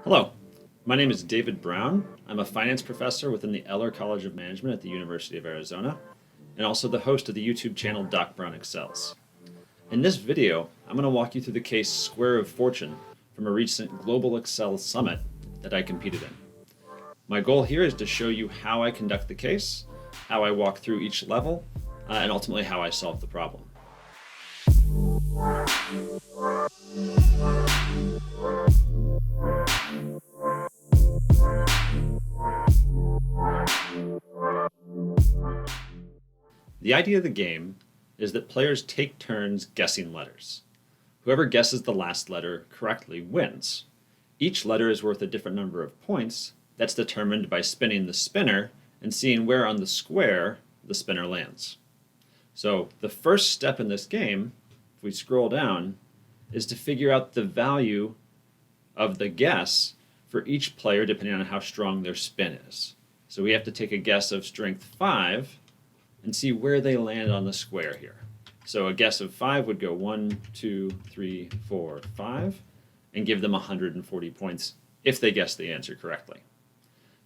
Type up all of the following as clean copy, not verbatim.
Hello, my name is David Brown. I'm a finance professor within the Eller College of Management at the University of Arizona, and also the host of the YouTube channel Doc Brown Excels. In this video, I'm going to walk you through the case Square of Fortune from a recent Global Excel Summit that I competed in. My goal here is to show you how I conduct the case, how I walk through each level, and ultimately how I solve the problem. The idea of the game is that players take turns guessing letters. Whoever guesses the last letter correctly wins. Each letter is worth a different number of points. That's determined by spinning the spinner and seeing where on the square the spinner lands. So the first step in this game, if we scroll down, is to figure out the value of the guess for each player depending on how strong their spin is. So we have to take a guess of strength 5 and see where they land on the square here. So a guess of 5 would go 1, 2, 3, 4, 5, and give them 140 points if they guess the answer correctly.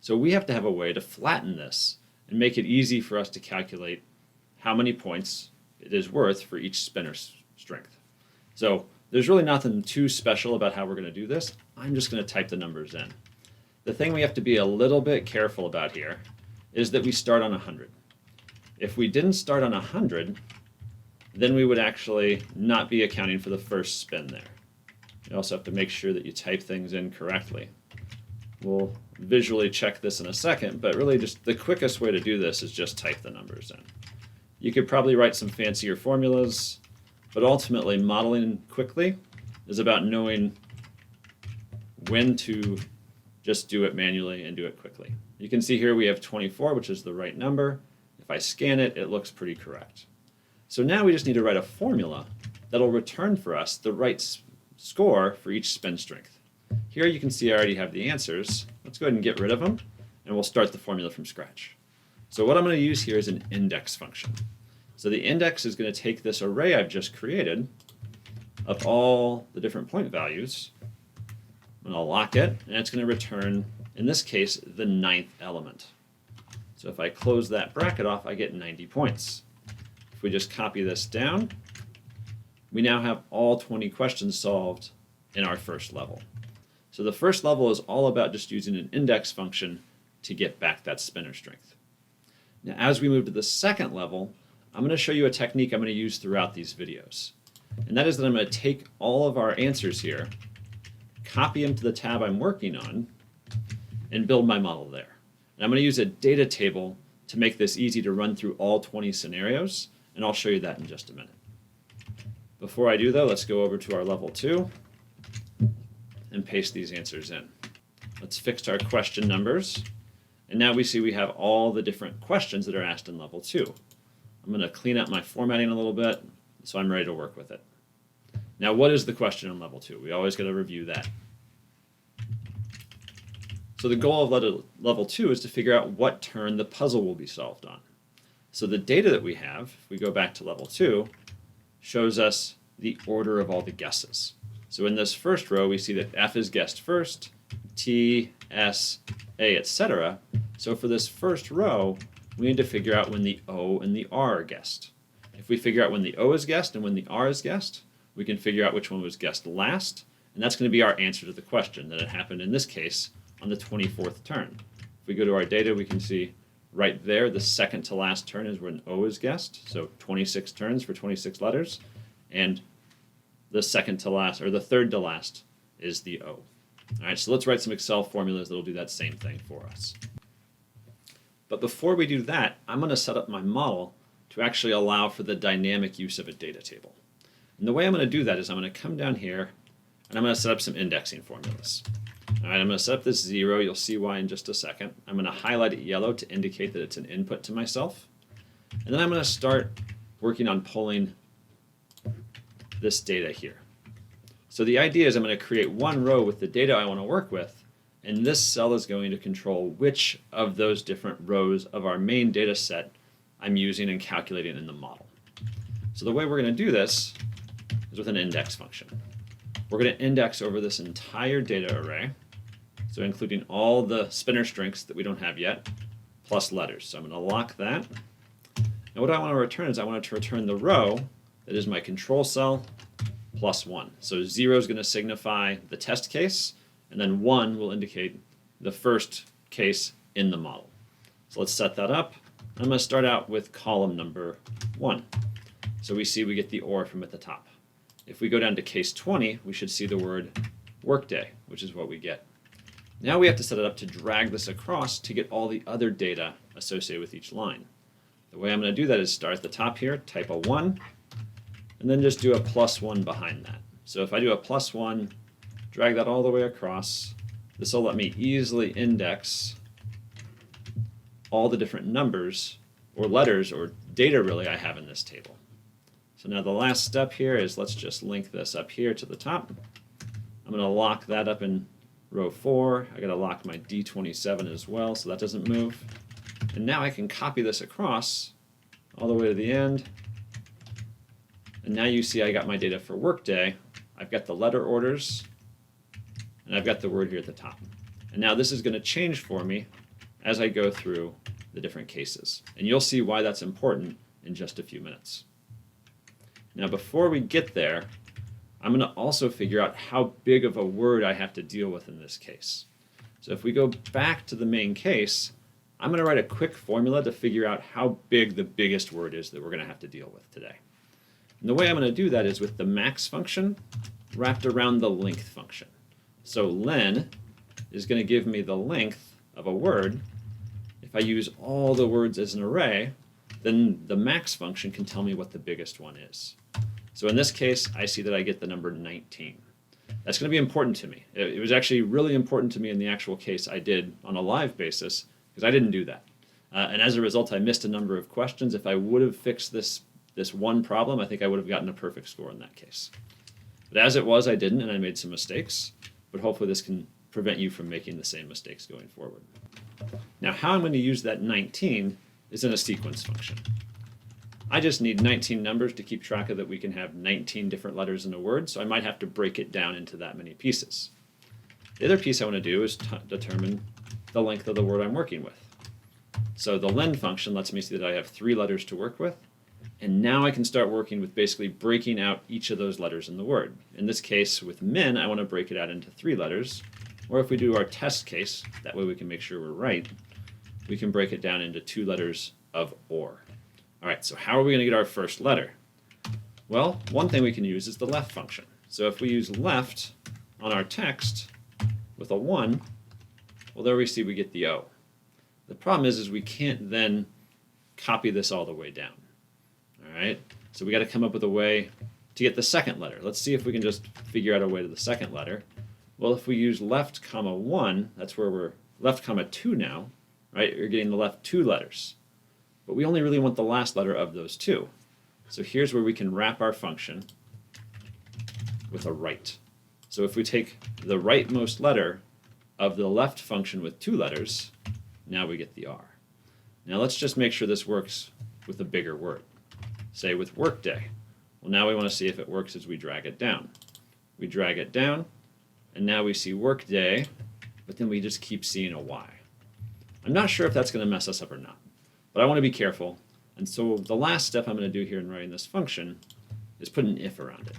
So we have to have a way to flatten this and make it easy for us to calculate how many points it is worth for each spinner's strength. So there's really nothing too special about how we're going to do this. I'm just going to type the numbers in. The thing we have to be a little bit careful about here is that we start on 100. If we didn't start on 100, then we would actually not be accounting for the first spin there. You also have to make sure that you type things in correctly. We'll visually check this in a second, but really just the quickest way to do this is just type the numbers in. You could probably write some fancier formulas, but ultimately modeling quickly is about knowing when to just do it manually and do it quickly. You can see here we have 24, which is the right number. If I scan it, it looks pretty correct. So now we just need to write a formula that'll return for us the right score for each spin strength. Here you can see I already have the answers. Let's go ahead and get rid of them, and we'll start the formula from scratch. So what I'm going to use here is an index function. So the index is going to take this array I've just created of all the different point values, and I'll lock it, and it's going to return, in this case, the 9th element. So if I close that bracket off, I get 90 points. If we just copy this down, we now have all 20 questions solved in our first level. So the first level is all about just using an index function to get back that spinner strength. Now, as we move to the second level, I'm going to show you a technique I'm going to use throughout these videos. And that is that I'm going to take all of our answers here, copy them to the tab I'm working on, and build my model there. And I'm going to use a data table to make this easy to run through all 20 scenarios, and I'll show you that in just a minute. Before I do though, let's go over to our level 2 and paste these answers in. Let's fix our question numbers, and now we see we have all the different questions that are asked in level 2. I'm going to clean up my formatting a little bit so I'm ready to work with it. Now, what is the question in level 2? We always got to review that. So the goal of level 2 is to figure out what turn the puzzle will be solved on. So the data that we have, if we go back to level 2, shows us the order of all the guesses. So in this first row, we see that F is guessed first, T, S, A, etc. So for this first row, we need to figure out when the O and the R are guessed. If we figure out when the O is guessed and when the R is guessed, we can figure out which one was guessed last, and that's going to be our answer to the question, that it happened in this case on the 24th turn. If we go to our data, we can see right there the second to last turn is when O is guessed, so 26 turns for 26 letters, and the second to last, or the third to last, is the O. All right, so let's write some Excel formulas that will do that same thing for us. But before we do that, I'm going to set up my model to actually allow for the dynamic use of a data table. And the way I'm going to do that is I'm going to come down here, and I'm going to set up some indexing formulas. All right, I'm going to set up this 0. You'll see why in just a second. I'm going to highlight it yellow to indicate that it's an input to myself. And then I'm going to start working on pulling this data here. So the idea is I'm going to create one row with the data I want to work with, and this cell is going to control which of those different rows of our main data set I'm using and calculating in the model. So the way we're going to do this is with an index function. We're going to index over this entire data array. So including all the spinner strings that we don't have yet, plus letters. So I'm going to lock that. And what I want to return is I want it to return the row that is my control cell plus 1. So 0 is going to signify the test case, and then 1 will indicate the first case in the model. So let's set that up. I'm going to start out with column number 1. So we see we get the OR from at the top. If we go down to case 20, we should see the word workday, which is what we get. Now we have to set it up to drag this across to get all the other data associated with each line. The way I'm going to do that is start at the top here, type a 1, and then just do a +1 behind that. So if I do a +1, drag that all the way across, this will let me easily index all the different numbers or letters or data really I have in this table. So now the last step here is let's just link this up here to the top. I'm going to lock that up in row 4. I got to lock my D27 as well so that doesn't move. And now I can copy this across all the way to the end. And now you see I got my data for workday. I've got the letter orders, and I've got the word here at the top. And now this is going to change for me as I go through the different cases. And you'll see why that's important in just a few minutes. Now before we get there, I'm going to also figure out how big of a word I have to deal with in this case. So if we go back to the main case, I'm going to write a quick formula to figure out how big the biggest word is that we're going to have to deal with today. And the way I'm going to do that is with the max function wrapped around the length function. So len is going to give me the length of a word. If I use all the words as an array, then the max function can tell me what the biggest one is. So in this case, I see that I get the number 19. That's going to be important to me. It was actually really important to me in the actual case I did on a live basis because I didn't do that. And as a result, I missed a number of questions. If I would have fixed this one problem, I think I would have gotten a perfect score in that case. But as it was, I didn't, and I made some mistakes. But hopefully this can prevent you from making the same mistakes going forward. Now, how I'm going to use that 19 is in a sequence function. I just need 19 numbers to keep track of that we can have 19 different letters in a word, so I might have to break it down into that many pieces. The other piece I want to do is determine the length of the word I'm working with. So the len function lets me see that I have 3 letters to work with, and now I can start working with basically breaking out each of those letters in the word. In this case, with min, I want to break it out into 3 letters, or if we do our test case, that way we can make sure we're right, we can break it down into 2 letters of or. All right, so how are we going to get our first letter? Well, one thing we can use is the left function. So if we use left on our text with a 1, well, there we see we get the O. The problem is we can't then copy this all the way down. All right, so we got to come up with a way to get the second letter. Let's see if we can just figure out a way to the second letter. Well, if we use left comma 1, that's where we're left comma 2 now, right? You're getting the left 2 letters. But we only really want the last letter of those 2. So here's where we can wrap our function with a right. So if we take the rightmost letter of the left function with 2 letters, now we get the R. Now let's just make sure this works with a bigger word. Say with workday. Well, now we want to see if it works as we drag it down. We drag it down, and now we see workday, but then we just keep seeing a Y. I'm not sure if that's going to mess us up or not. But I want to be careful, and so the last step I'm going to do here in writing this function is put an if around it.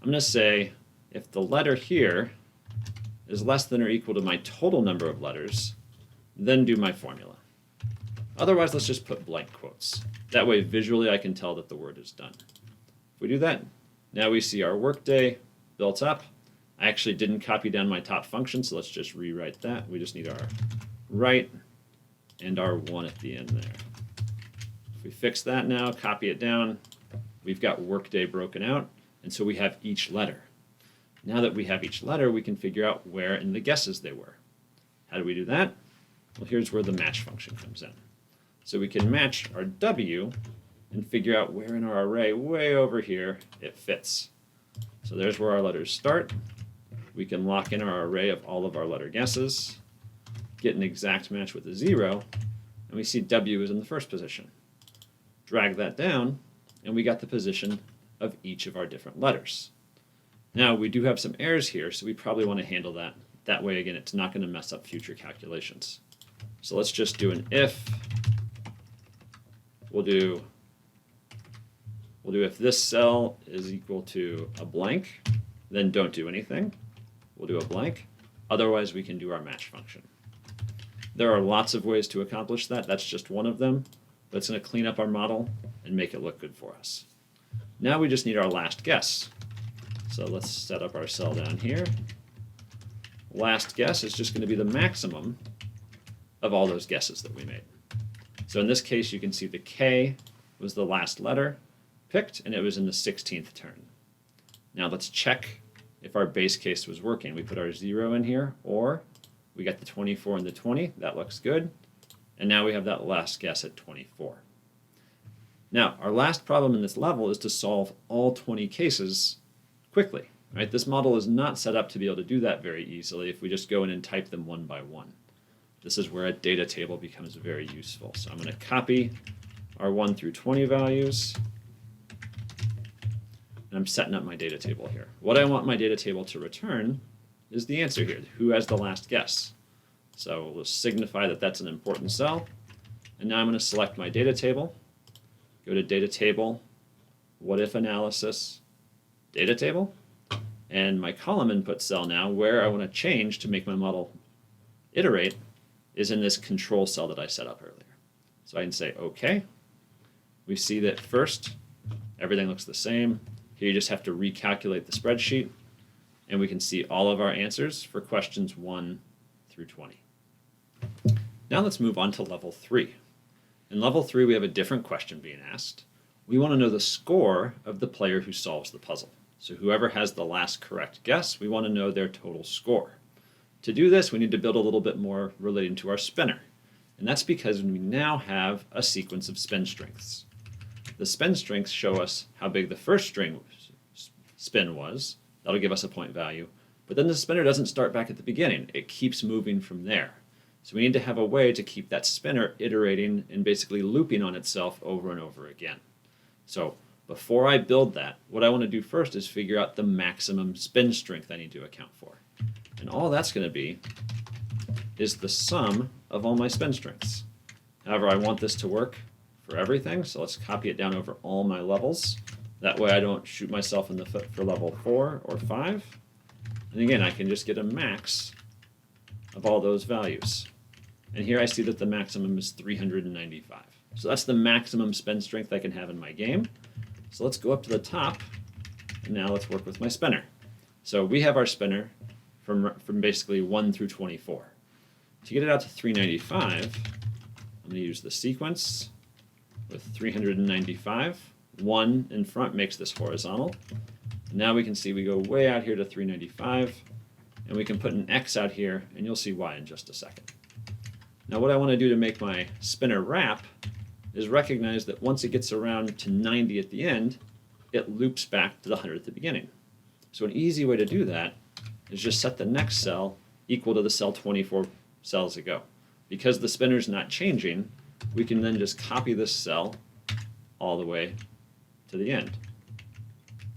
I'm going to say if the letter here is less than or equal to my total number of letters, then do my formula. Otherwise, let's just put blank quotes. That way, visually, I can tell that the word is done. If we do that, now we see our workday built up. I actually didn't copy down my top function, so let's just rewrite that. We just need our right and our 1 at the end there. If we fix that now, copy it down, we've got workday broken out, and so we have each letter. Now that we have each letter, we can figure out where in the guesses they were. How do we do that? Well, here's where the match function comes in. So we can match our W and figure out where in our array, way over here, it fits. So there's where our letters start. We can lock in our array of all of our letter guesses, get an exact match with a 0, and we see W is in the first position. Drag that down, and we got the position of each of our different letters. Now, we do have some errors here, so we probably want to handle that That way, again, it's not going to mess up future calculations. So let's just do an if. We'll do if this cell is equal to a blank, then don't do anything. We'll do a blank. Otherwise, we can do our match function. There are lots of ways to accomplish that. That's just one of them. But it's going to clean up our model and make it look good for us. Now we just need our last guess. So let's set up our cell down here. Last guess is just going to be the maximum of all those guesses that we made. So in this case, you can see the K was the last letter picked, and it was in the 16th turn. Now let's check if our base case was working. We put our 0 in here, or we got the 24 and the 20. That looks good. And now we have that last guess at 24. Now, our last problem in this level is to solve all 20 cases quickly. Right? This model is not set up to be able to do that very easily if we just go in and type them one by one. This is where a data table becomes very useful. So I'm going to copy our 1 through 20 values. And I'm setting up my data table here. What I want my data table to return is the answer here. Who has the last guess? So we'll signify that that's an important cell. And now I'm going to select my data table. Go to data table, what if analysis, data table. And my column input cell now, where I want to change to make my model iterate, is in this control cell that I set up earlier. So I can say OK. We see that first, everything looks the same. Here you just have to recalculate the spreadsheet, and we can see all of our answers for questions 1 through 20. Now let's move on to level 3. In level 3, we have a different question being asked. We want to know the score of the player who solves the puzzle. So whoever has the last correct guess, we want to know their total score. To do this, we need to build a little bit more relating to our spinner. And that's because we now have a sequence of spin strengths. The spin strengths show us how big the first spin was. That'll give us a point value. But then the spinner doesn't start back at the beginning. It keeps moving from there. So we need to have a way to keep that spinner iterating and basically looping on itself over and over again. So before I build that, what I want to do first is figure out the maximum spin strength I need to account for. And all that's going to be is the sum of all my spin strengths. However, I want this to work for everything, so let's copy it down over all my levels. That way I don't shoot myself in the foot for level 4 or 5. And again, I can just get a max of all those values. And here I see that the maximum is 395. So that's the maximum spin strength I can have in my game. So let's go up to the top, and now let's work with my spinner. So we have our spinner from basically 1 through 24. To get it out to 395, I'm going to use the sequence with 395. 1 in front makes this horizontal. And now we can see we go way out here to 395, and we can put an X out here, and you'll see why in just a second. Now what I want to do to make my spinner wrap is recognize that once it gets around to 90 at the end, it loops back to the 100 at the beginning. So an easy way to do that is just set the next cell equal to the cell 24 cells ago. Because the spinner's not changing, we can then just copy this cell all the way to the end.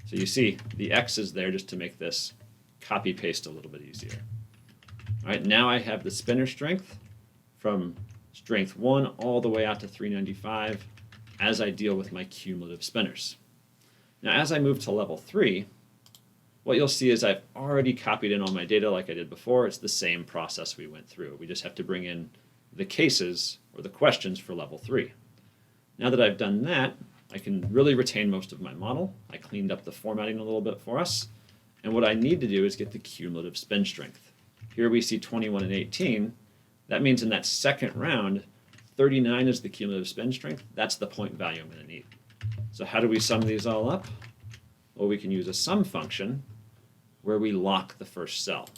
So you see the X is there just to make this copy paste a little bit easier. All right, now I have the spinner strength from strength 1 all the way out to 395 as I deal with my cumulative spinners. Now as I move to level 3, what you'll see is I've already copied in all my data like I did before. It's the same process we went through. We just have to bring in the cases or the questions for level 3. Now that I've done that, I can really retain most of my model. I cleaned up the formatting a little bit for us. And what I need to do is get the cumulative spin strength. Here we see 21 and 18. That means in that second round, 39 is the cumulative spin strength. That's the point value I'm going to need. So how do we sum these all up? Well, we can use a sum function where we lock the first cell.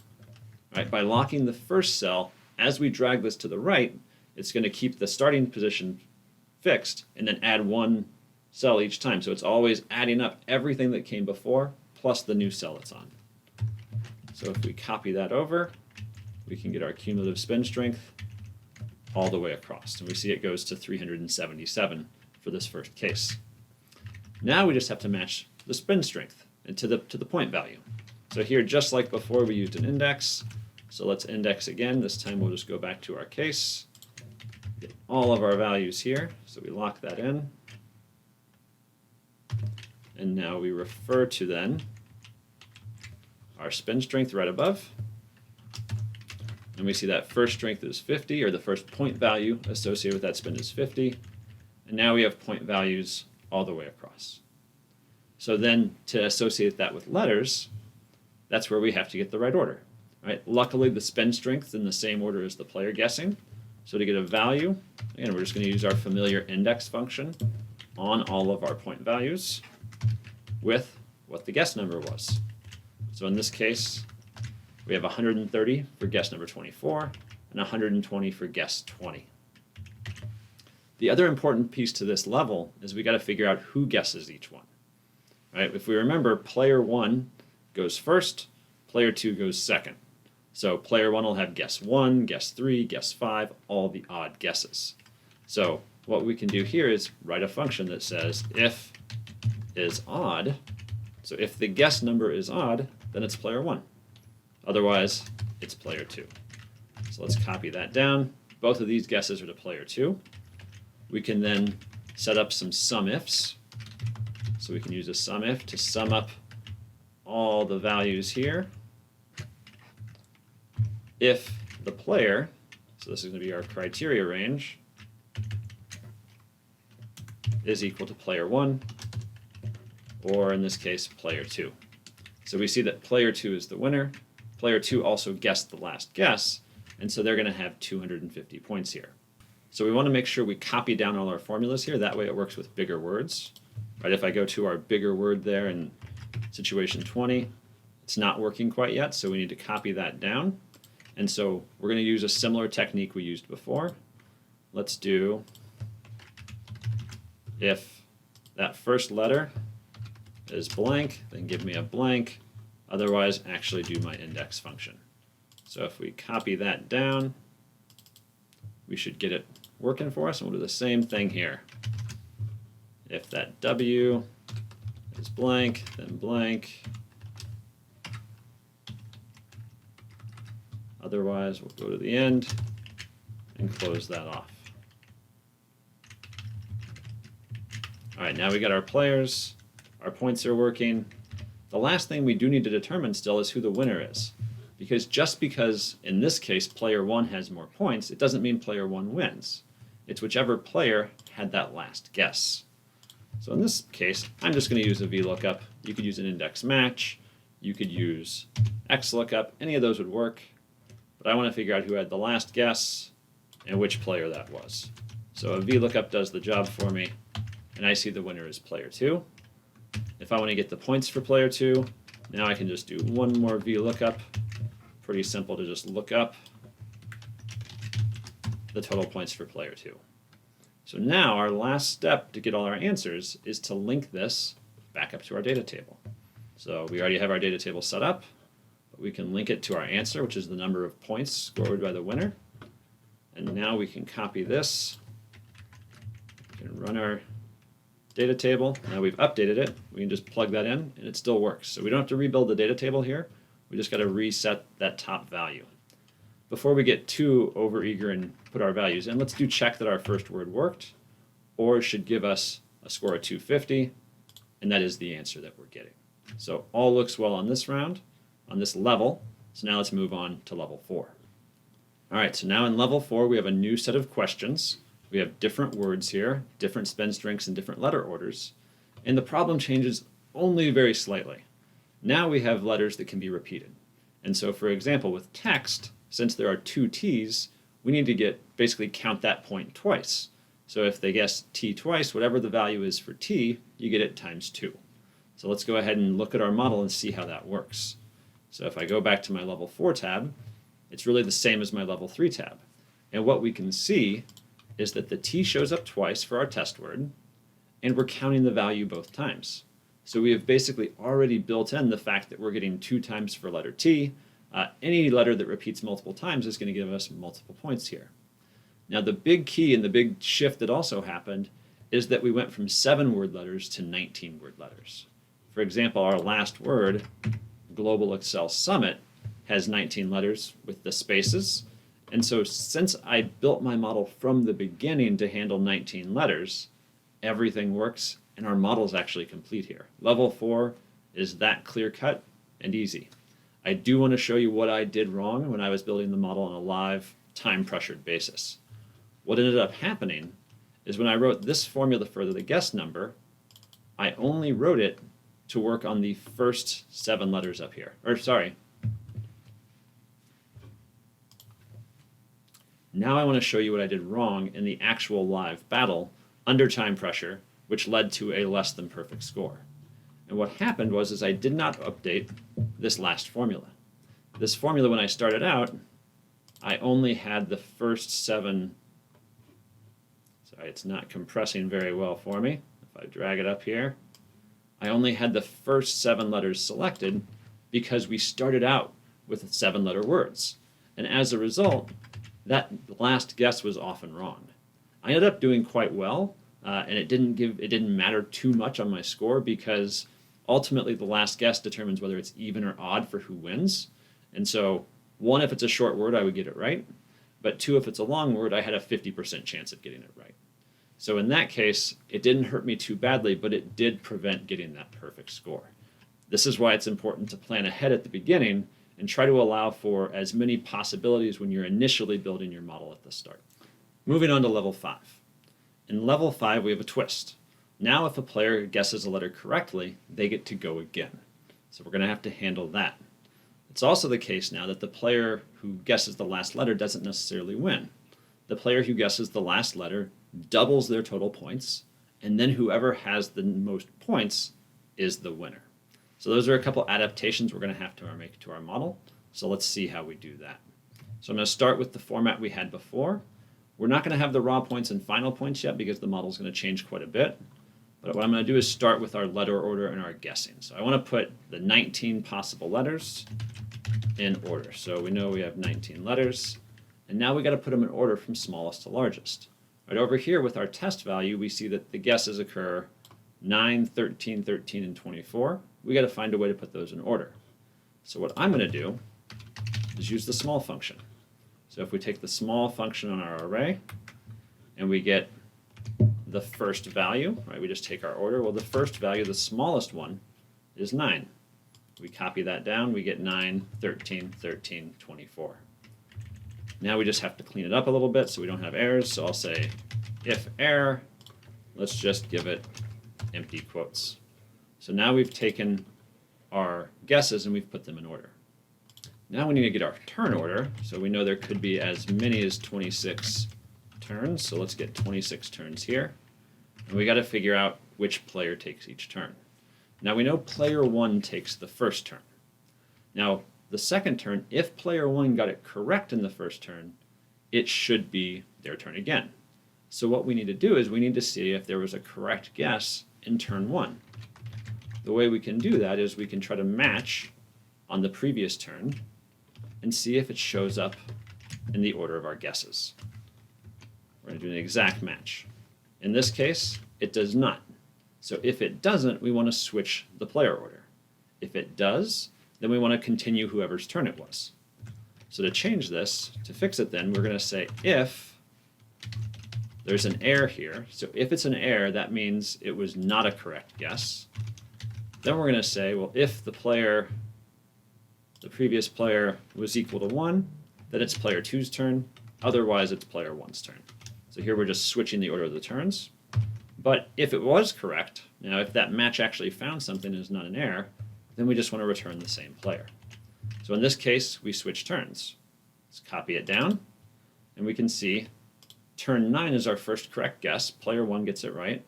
Right? By locking the first cell, as we drag this to the right, it's going to keep the starting position fixed and then add one cell each time. So it's always adding up everything that came before plus the new cell it's on. So if we copy that over, we can get our cumulative spin strength all the way across. And we see it goes to 377 for this first case. Now we just have to match the spin strength and to the point value. So here, just like before, we used an index. So let's index again. This time we'll just go back to our case, get all of our values here. So we lock that in. And now we refer to then our spin strength right above. And we see that first strength is 50, or the first point value associated with that spin is 50. And now we have point values all the way across. So then to associate that with letters, that's where we have to get the right order. Right? Luckily, the spin strength is in the same order as the player guessing. So to get a value, again, we're just going to use our familiar index function on all of our point values with what the guess number was. So in this case, we have 130 for guess number 24 and 120 for guess 20. The other important piece to this level is we got to figure out who guesses each one. Right? If we remember, player 1 goes first, player 2 goes second. So player 1 will have guess 1, guess 3, guess 5, all the odd guesses. So what we can do here is write a function that says if is odd, so if the guess number is odd, then it's player 1. Otherwise, it's player 2. So let's copy that down. Both of these guesses are to player 2. We can then set up some sum ifs. So we can use a sum if to sum up all the values here. If the player, so this is going to be our criteria range, is equal to player 1, or in this case, player 2. So we see that player 2 is the winner. Player 2 also guessed the last guess, and so they're going to have 250 points here. So we want to make sure we copy down all our formulas here. That way it works with bigger words. Right? If I go to our bigger word there in situation 20, it's not working quite yet, so we need to copy that down. And so we're going to use a similar technique we used before. Let's do if that first letter is blank, then give me a blank. Otherwise, actually do my index function. So if we copy that down, we should get it working for us, and we'll do the same thing here. If that W is blank, then blank. Otherwise, we'll go to the end and close that off. All right, now we got our players. Our points are working. The last thing we do need to determine still is who the winner is. Because just because, in this case, player 1 has more points, it doesn't mean player 1 wins. It's whichever player had that last guess. So in this case, I'm just going to use a VLOOKUP. You could use an index match. You could use XLOOKUP. Any of those would work. But I want to figure out who had the last guess and which player that was. So a VLOOKUP does the job for me, and I see the winner is player 2. If I want to get the points for player 2, now I can just do one more VLOOKUP. Pretty simple to just look up the total points for player 2. So now our last step to get all our answers is to link this back up to our data table. So we already have our data table set up, but we can link it to our answer, which is the number of points scored by the winner. And now we can copy this. We can run our data table. Now we've updated it. We can just plug that in, and it still works. So we don't have to rebuild the data table here. We just got to reset that top value. Before we get too overeager and put our values in, let's do check that our first word worked, or it should give us a score of 250, and that is the answer that we're getting. So all looks well on this round, on this level. So now let's move on to level 4. All right, so now in level 4, we have a new set of questions. We have different words here, different spin strengths, and different letter orders. And the problem changes only very slightly. Now we have letters that can be repeated. And so, for example, with text, since there are 2 T's, we need to basically count that point twice. So if they guess T twice, whatever the value is for T, you get it times 2. So let's go ahead and look at our model and see how that works. So if I go back to my level 4 tab, it's really the same as my level 3 tab. And what we can see is that the T shows up twice for our test word, and we're counting the value both times. So we have basically already built in the fact that we're getting 2 times for letter T. Any letter that repeats multiple times is going to give us multiple points here. Now the big key and the big shift that also happened is that we went from 7-word letters to 19-word letters. For example, our last word, Global Excel Summit, has 19 letters with the spaces. And so since I built my model from the beginning to handle 19 letters, everything works and our model is actually complete here. Level 4 is that clear-cut and easy. I do want to show you what I did wrong when I was building the model on a live, time-pressured basis. What ended up happening is when I wrote this formula for the guess number, I only wrote it to work on the first 7 letters up here. Or sorry. Now I want to show you what I did wrong in the actual live battle under time pressure, which led to a less than perfect score. And what happened was I did not update this last formula. This formula, when I started out, I only had the first 7. Sorry, it's not compressing very well for me. If I drag it up here, I only had the first 7 letters selected because we started out with 7-letter words. And as a result, that last guess was often wrong. I ended up doing quite well, and it didn't matter too much on my score because ultimately the last guess determines whether it's even or odd for who wins. And so 1, if it's a short word, I would get it right. But 2, if it's a long word, I had a 50% chance of getting it right. So in that case, it didn't hurt me too badly, but it did prevent getting that perfect score. This is why it's important to plan ahead at the beginning and try to allow for as many possibilities when you're initially building your model at the start. Moving on to level 5. In level 5, we have a twist. Now if a player guesses a letter correctly, they get to go again. So we're going to have to handle that. It's also the case now that the player who guesses the last letter doesn't necessarily win. The player who guesses the last letter doubles their total points, and then whoever has the most points is the winner. So those are a couple adaptations we're going to have to make to our model. So let's see how we do that. So I'm going to start with the format we had before. We're not going to have the raw points and final points yet because the model is going to change quite a bit. But what I'm going to do is start with our letter order and our guessing. So I want to put the 19 possible letters in order. So we know we have 19 letters. And now we got to put them in order from smallest to largest. Right over here with our test value, we see that the guesses occur 9, 13, 13, and 24. We got to find a way to put those in order. So what I'm going to do is use the small function. So if we take the small function on our array and we get the first value, right? We just take our order. Well, the first value, the smallest one, is 9. We copy that down. We get 9, 13, 13, 24. Now we just have to clean it up a little bit so we don't have errors. So I'll say if error, let's just give it empty quotes. So now we've taken our guesses and we've put them in order. Now we need to get our turn order. So we know there could be as many as 26 turns. So let's get 26 turns here. And we got to figure out which player takes each turn. Now we know player 1 takes the first turn. Now the second turn, if player 1 got it correct in the first turn, it should be their turn again. So what we need to do is we need to see if there was a correct guess in turn 1. The way we can do that is we can try to match on the previous turn and see if it shows up in the order of our guesses. We're going to do an exact match. In this case, it does not. So if it doesn't, we want to switch the player order. If it does, then we want to continue whoever's turn it was. So to change this, to fix it then, we're going to say if there's an error here. So if it's an error, that means it was not a correct guess. Then we're going to say, well, if the previous player was equal to 1, then it's player 2's turn. Otherwise, it's player 1's turn. So here we're just switching the order of the turns. But if it was correct, now if that match actually found something and is not an error, then we just want to return the same player. So in this case, we switch turns. Let's copy it down, and we can see turn 9 is our first correct guess. Player 1 gets it right,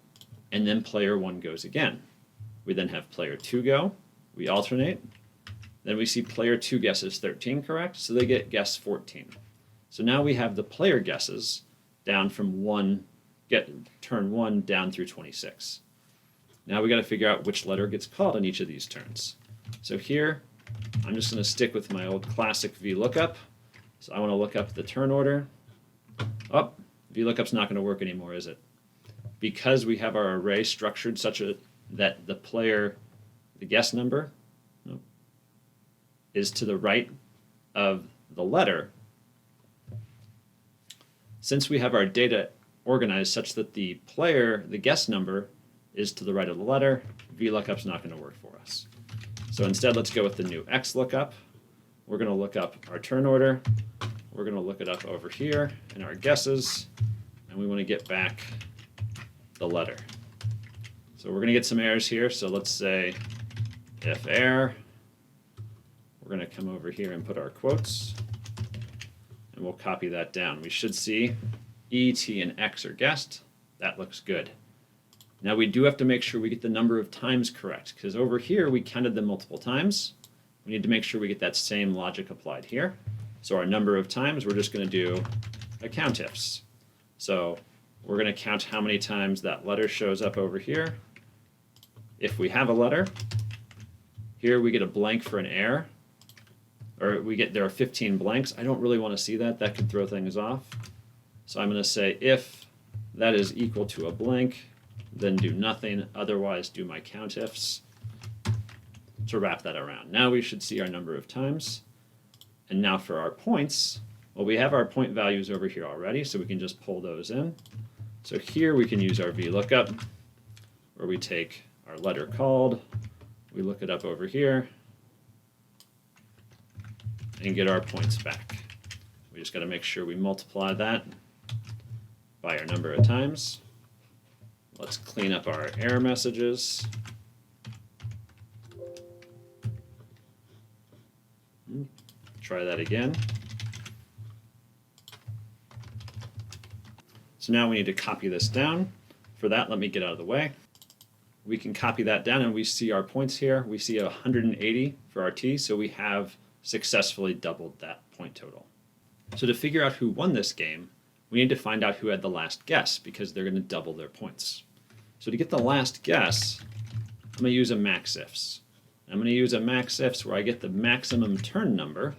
and then player 1 goes again. We then have player 2 go. We alternate. Then we see player 2 guesses 13 correct, so they get guess 14. So now we have the player guesses down from turn 1 down through 26. Now we got to figure out which letter gets called in each of these turns. So here, I'm just going to stick with my old classic VLOOKUP. So I want to look up the turn order. Oh, VLOOKUP's not going to work anymore, is it? Because we have our array structured such that the guess number is to the right of the letter, since we have our data organized such that the guess number is to the right of the letter, VLOOKUP's not going to work for us. So instead, let's go with the new XLOOKUP. We're going to look up our turn order. We're going to look it up over here in our guesses, and we want to get back the letter. So we're going to get some errors here. So let's say if error, we're going to come over here and put our quotes, and we'll copy that down. We should see E, T, and X are guessed. That looks good. Now we do have to make sure we get the number of times correct, because over here we counted them multiple times. We need to make sure we get that same logic applied here. So our number of times, we're just going to do a COUNTIFs. So we're going to count how many times that letter shows up over here. If we have a letter, here we get a blank for an error, or there are 15 blanks. I don't really want to see that. That could throw things off. So I'm going to say if that is equal to a blank, then do nothing, otherwise do my COUNTIFs to wrap that around. Now we should see our number of times. And now for our points, well, we have our point values over here already, so we can just pull those in. So here we can use our VLOOKUP, where we take our letter called, we look it up over here, and get our points back. We just got to make sure we multiply that by our number of times. Let's clean up our error messages. Try that again. So now we need to copy this down. For that, let me get out of the way. We can copy that down and we see our points here. We see 180 for our T, so we have successfully doubled that point total. So to figure out who won this game, we need to find out who had the last guess, because they're going to double their points. So to get the last guess, I'm going to use a max ifs. I'm going to use a max ifs where I get the maximum turn number,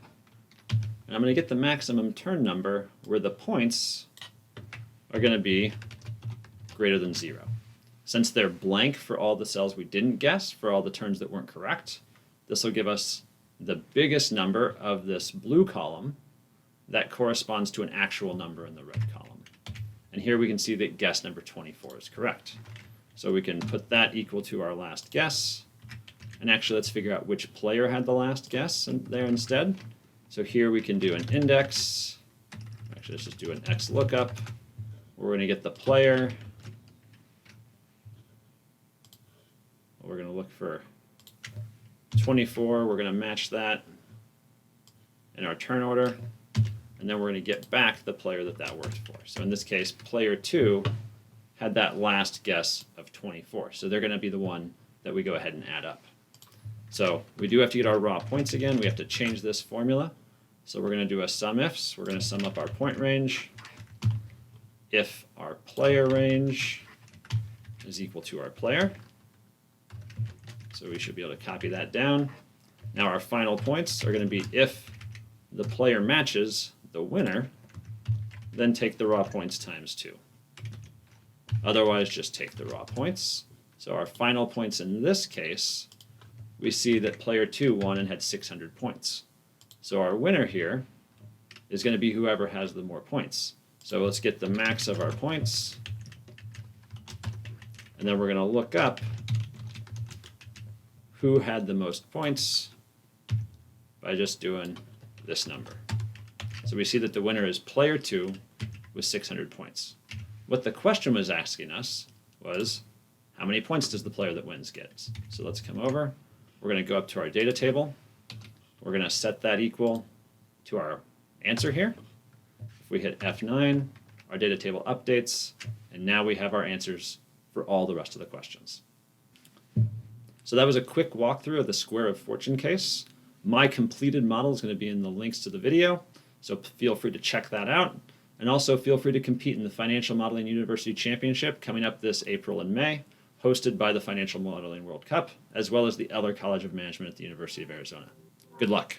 and I'm going to get the maximum turn number where the points are going to be greater than 0. Since they're blank for all the cells we didn't guess, for all the turns that weren't correct, this will give us the biggest number of this blue column that corresponds to an actual number in the red column. And here we can see that guess number 24 is correct. So we can put that equal to our last guess. And actually, let's figure out which player had the last guess there instead. So here we can do an index. Actually, let's just do an XLOOKUP. We're going to get the player. We're going to look for 24. We're going to match that in our turn order. And then we're going to get back the player that worked for. So in this case, player 2 had that last guess of 24. So they're going to be the one that we go ahead and add up. So we do have to get our raw points again. We have to change this formula. So we're going to do a sum ifs. We're going to sum up our point range. If our player range is equal to our player. So we should be able to copy that down. Now our final points are going to be if the player matches the winner, then take the raw points times 2. Otherwise, just take the raw points. So our final points in this case, we see that player 2 won and had 600 points. So our winner here is going to be whoever has the more points. So let's get the max of our points. And then we're going to look up who had the most points by just doing this number. So we see that the winner is player 2 with 600 points. What the question was asking us was, how many points does the player that wins get? So let's come over. We're going to go up to our data table. We're going to set that equal to our answer here. If we hit F9, our data table updates, and now we have our answers for all the rest of the questions. So that was a quick walkthrough of the Square of Fortune case. My completed model is going to be in the links to the video, so feel free to check that out. And also feel free to compete in the Financial Modeling University Championship coming up this April and May, hosted by the Financial Modeling World Cup, as well as the Eller College of Management at the University of Arizona. Good luck.